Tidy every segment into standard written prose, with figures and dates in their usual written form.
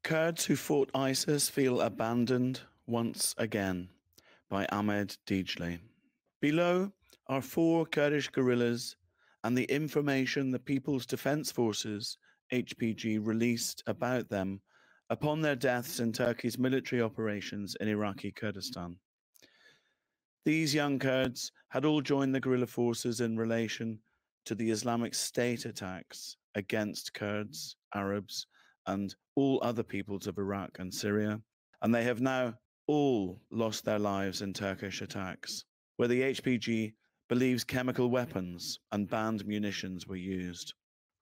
Kurds who fought ISIS feel abandoned once again by Ahmed Dijli. Below are four Kurdish guerrillas and the information the People's Defense Forces HPG released about them upon their deaths in Turkey's military operations in Iraqi Kurdistan. These young Kurds had all joined the guerrilla forces in relation to the Islamic State attacks against Kurds, Arabs, and all other peoples of Iraq and Syria, and they have now all lost their lives in Turkish attacks, where the HPG believes chemical weapons and banned munitions were used.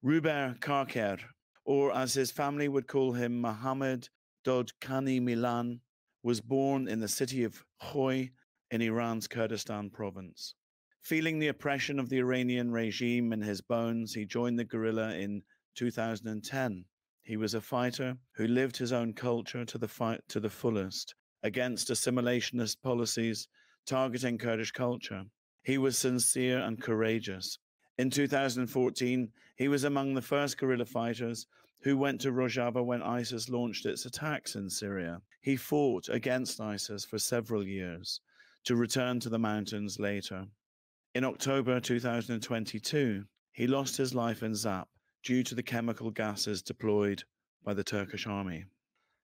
Ruber Karker, or as his family would call him, Mohammed Dodkani Milan, was born in the city of Khoy in Iran's Kurdistan province. Feeling the oppression of the Iranian regime in his bones, he joined the guerrilla in 2010. He was a fighter who lived his own culture to the fullest against assimilationist policies targeting Kurdish culture. He was sincere and courageous. In 2014, he was among the first guerrilla fighters who went to Rojava when ISIS launched its attacks in Syria. He fought against ISIS for several years to return to the mountains later. In October 2022, he lost his life in Zap due to the chemical gases deployed by the Turkish army.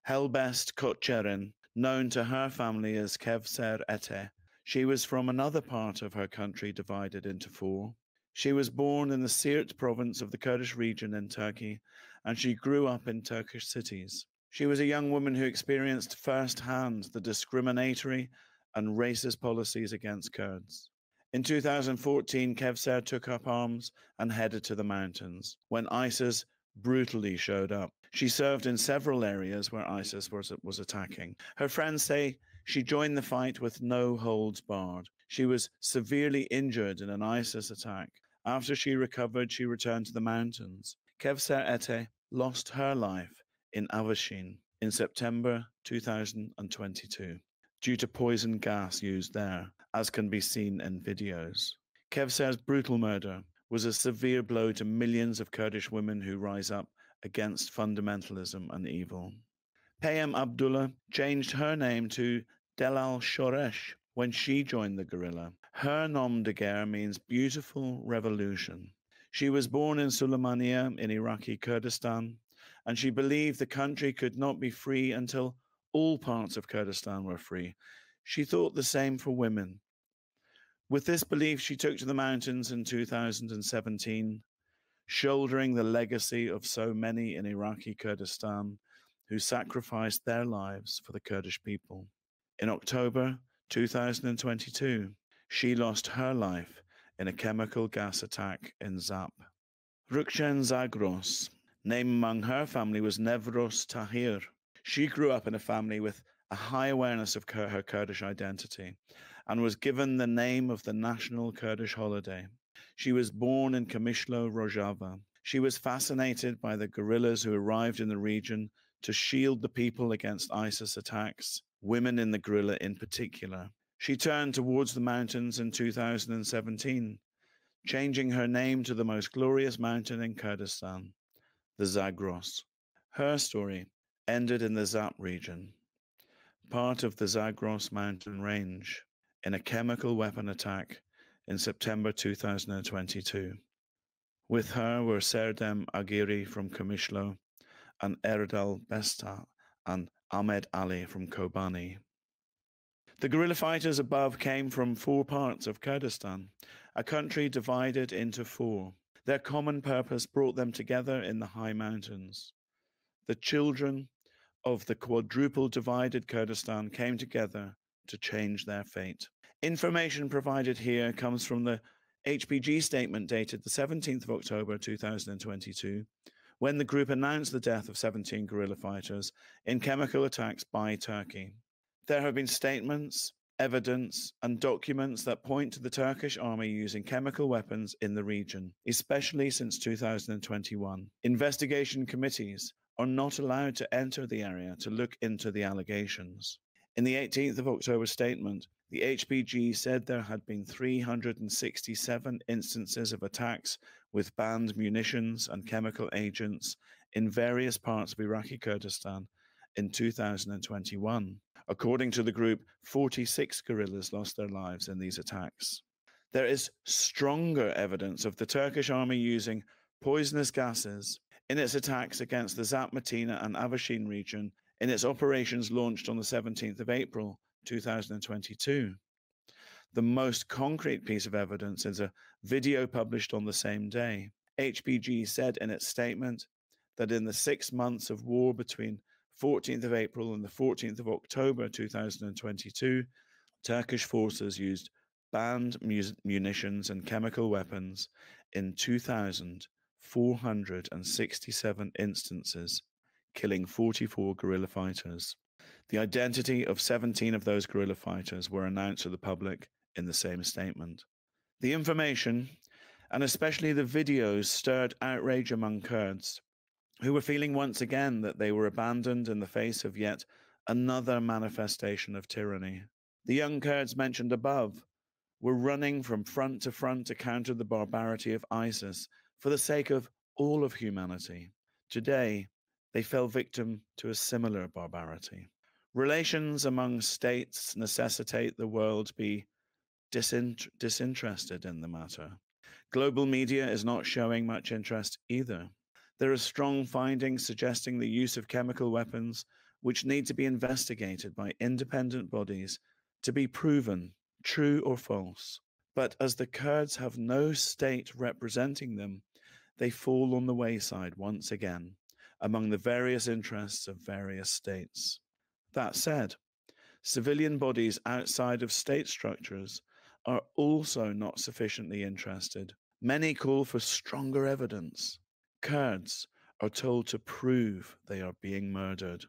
Helbest Koçeren, known to her family as Kevser Ete, she was from another part of her country divided into four. She was born in the Siirt province of the Kurdish region in Turkey, and she grew up in Turkish cities. She was a young woman who experienced firsthand the discriminatory and racist policies against Kurds. In 2014, Kevser took up arms and headed to the mountains when ISIS brutally showed up. She served in several areas where ISIS was attacking. Her friends say she joined the fight with no holds barred. She was severely injured in an ISIS attack. After she recovered, she returned to the mountains. Kevser Ete lost her life in Avashin in September 2022 due to poison gas used there, as can be seen in videos. Kevser's brutal murder was a severe blow to millions of Kurdish women who rise up against fundamentalism and evil. Payam Abdullah changed her name to Delal Shoresh when she joined the guerrilla. Her nom de guerre means beautiful revolution. She was born in Suleymaniye in Iraqi Kurdistan, and she believed the country could not be free until all parts of Kurdistan were free. She thought the same for women. With this belief, she took to the mountains in 2017, shouldering the legacy of so many in Iraqi Kurdistan who sacrificed their lives for the Kurdish people. In October 2022, she lost her life in a chemical gas attack in Zap. Rukşen Zagros, name among her family was Nevros Tahir. She grew up in a family with a high awareness of her Kurdish identity and was given the name of the national Kurdish holiday. She was born in Kamishlo, Rojava. She was fascinated by the guerrillas who arrived in the region to shield the people against ISIS attacks, women in the guerrilla in particular. She turned towards the mountains in 2017, changing her name to the most glorious mountain in Kurdistan, the Zagros. Her story ended in the Zap region, part of the Zagros mountain range, in a chemical weapon attack in September 2022. With her were Serdem Agiri from Kamishlo and Erdal Besta and Ahmed Ali from Kobani. The guerrilla fighters above came from four parts of Kurdistan, a country divided into four. Their common purpose brought them together in the high mountains. The children of the quadruple divided Kurdistan came together to change their fate. Information provided here comes from the HPG statement dated the 17th of October 2022, when the group announced the death of 17 guerrilla fighters in chemical attacks by Turkey. There have been statements, evidence, and documents that point to the Turkish army using chemical weapons in the region, especially since 2021. Investigation committees are not allowed to enter the area to look into the allegations. In the 18th of October statement, the HPG said there had been 367 instances of attacks with banned munitions and chemical agents in various parts of Iraqi Kurdistan in 2021. According to the group, 46 guerrillas lost their lives in these attacks. There is stronger evidence of the Turkish army using poisonous gases in its attacks against the Zatmatina and Avashin region in its operations launched on the 17th of April 2022. The most concrete piece of evidence is a video published on the same day. HPG said in its statement that in the 6 months of war between 14th of April and the 14th of October 2022, Turkish forces used banned munitions and chemical weapons in 2,467 instances, killing 44 guerrilla fighters. The identity of 17 of those guerrilla fighters were announced to the public in the same statement. The information, and especially the videos, stirred outrage among Kurds, who were feeling once again that they were abandoned in the face of yet another manifestation of tyranny. The young Kurds mentioned above were running from front to counter the barbarity of ISIS for the sake of all of humanity. Today, they fell victim to a similar barbarity. Relations among states necessitate the world be disinterested in the matter. Global media is not showing much interest either. There are strong findings suggesting the use of chemical weapons, which need to be investigated by independent bodies to be proven true or false. But as the Kurds have no state representing them, they fall on the wayside once again among the various interests of various states. That said, civilian bodies outside of state structures are also not sufficiently interested. Many call for stronger evidence. Kurds are told to prove they are being murdered.